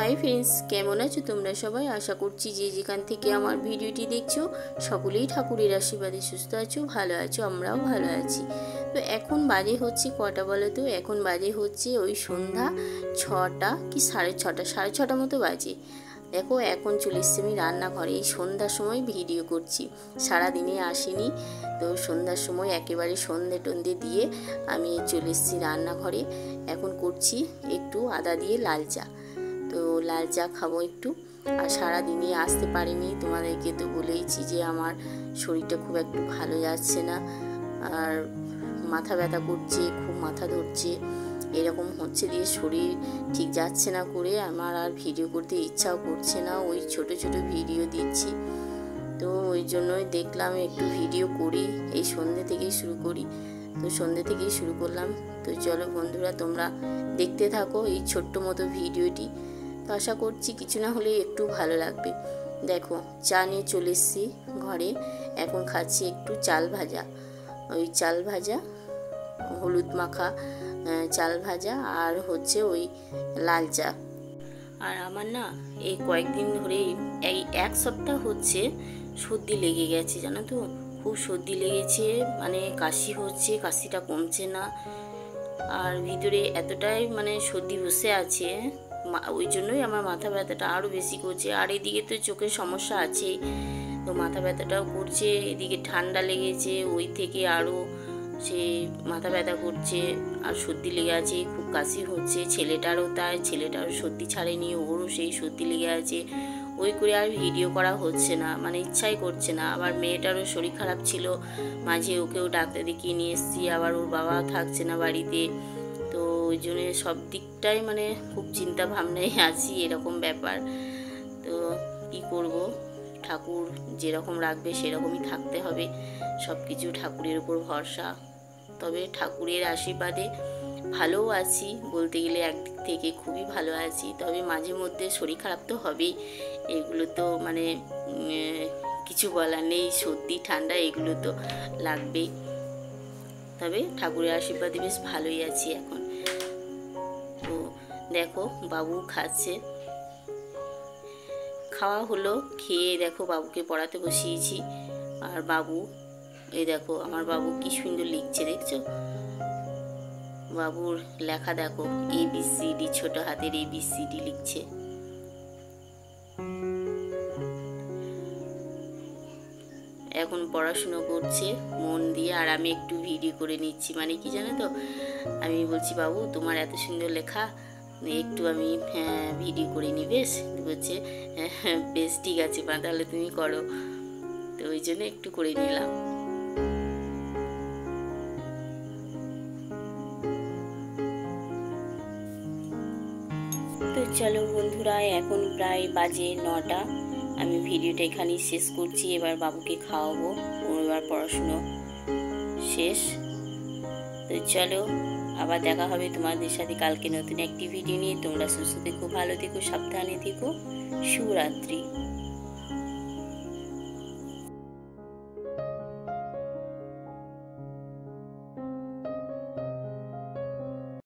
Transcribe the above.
Hi friends, কেমন আছো তোমরা সবাই? আশা করছি যে যেখান থেকে আমার ভিডিওটি দেখছো সকলেই ঠাকুরের আশীর্বাদে সুস্থ আছো, ভালো আছো। আমরাও ভালো আছি। তো এখন বাজে হচ্ছে কটা বলো তো? এখন বাজে হচ্ছে ওই সন্ধ্যা 6টা কি 6:30, 6:30 মতো বাজে। দেখো এখন চলে এসছি আমি রান্নাঘরে। এই সন্ধ্যার সময় ভিডিও করছি, সারাদিনে আসিনি তো সন্ধ্যার সময় একেবারে সন্ধে টন্ধে দিয়ে আমি চলে এসেছি রান্নাঘরে। এখন করছি একটু আদা দিয়ে লাল চা। তো লাল চা খাবো একটু। আর সারাদিনে আসতে পারিনি, তোমাদেরকে তো বলেইছি যে আমার শরীরটা খুব একটু ভালো যাচ্ছে না, আর মাথা ব্যথা করছে, খুব মাথা ধরছে, এরকম হচ্ছে দিয়ে শরীর ঠিক যাচ্ছে না করে আমার আর ভিডিও করতে ইচ্ছাও করছে না। ওই ছোট ছোট ভিডিও দিচ্ছি, তো ওই জন্যই দেখলাম একটু ভিডিও করি, এই সন্ধ্যে থেকেই শুরু করি। তো সন্ধ্যে থেকেই শুরু করলাম। তো চলো বন্ধুরা, তোমরা দেখতে থাকো এই ছোট্ট মতো ভিডিওটি। তো আশা করছি কিছু না হলে একটু ভালো লাগবে। দেখো চা নিয়ে চলে এসেছি ঘরে। এখন খাচ্ছি একটু চাল ভাজা, ওই চাল ভাজা, হলুদ মাখা চাল ভাজা, আর হচ্ছে ওই লাল চা। আর আমার না এই কয়েকদিন ধরে, এই এক সপ্তাহ হচ্ছে সর্দি লেগে গেছে, জানো তো, খুব সর্দি লেগেছে, মানে কাশি হচ্ছে, কাশিটা কমছে না, আর ভিতরে এতটাই মানে সর্দি বসে আছে, ওই জন্যই আমার মাথা ব্যথাটা আরও বেশি করছে। আর এদিকে তো চোখের সমস্যা আছে, তো মাথা ব্যথাটাও করছে, এদিকে ঠান্ডা লেগেছে, ওই থেকে আরও সে মাথা ব্যথা করছে, আর সর্দি লেগে আছে, খুব কাশি হচ্ছে। ছেলেটারও তাই, ছেলেটারও সর্দি ছাড়েনি, ওরও সেই সর্দি লেগে আছে। ওই করে আর ভিডিও করা হচ্ছে না, মানে ইচ্ছাই করছে না। আবার মেয়েটারও শরীর খারাপ ছিল, মাঝে ওকেও ডাক্তার দেখিয়ে নিয়ে এসেছি, আবার ওর বাবা থাকছে না বাড়িতে, তো ওই জন্যে সব দিকটাই মানে খুব চিন্তা ভাবনায় আছি, এরকম ব্যাপার। তো কী করব, ঠাকুর যেরকম রাখবে সেরকমই থাকতে হবে, সব কিছু ঠাকুরের উপর ভরসা। তবে ঠাকুরের আশীর্বাদে ভালোও আছি, বলতে গেলে একদিক থেকে খুবই ভালো আছি। তবে মাঝে মধ্যে শরীর খারাপ তো হবেই, এগুলো তো মানে কিছু বলার নেই, সর্দি ঠান্ডা এগুলো তো লাগবেই। তবে ঠাকুরের আশীর্বাদে বেশ ভালোই আছি এখন। তো দেখো বাবু খাচ্ছে, খাওয়া হলো, খেয়ে দেখো বাবুকে পড়াতে বসিয়েছি। আর বাবু, এই দেখো আমার বাবু কি সুন্দর লিখছে, দেখছো? বাবুর লেখা দেখো, ABCD, ছোট হাতের ABCD লিখছে। এখন পড়াশুনো করছে মন দিয়ে, আর আমি একটু ভিডিও করে নিচ্ছি। মানে কি জানো তো, আমি বলছি বাবু তোমার এত সুন্দর লেখা, একটু আমি ভিডিও করে নিই। বেশ, বলছে বেশ ঠিক আছে মা, তাহলে তুমি করো। তো ওই জন্য একটু করে নিলাম। তো চলো বন্ধুরা, এখন প্রায় বাজে 9টা, আমি ভিডিওটা এখানেই শেষ করছি। এবার বাবুকে খাওয়াবো, ওর এবার পড়াশুনো শেষ। তো চলো, আবার দেখা হবে তোমাদের সাথে কালকে নতুন একটি ভিডিও নিয়ে। তোমরা সুস্থ থেকো, ভালো থেকো, সাবধানে থেকো। শুভরাত্রি।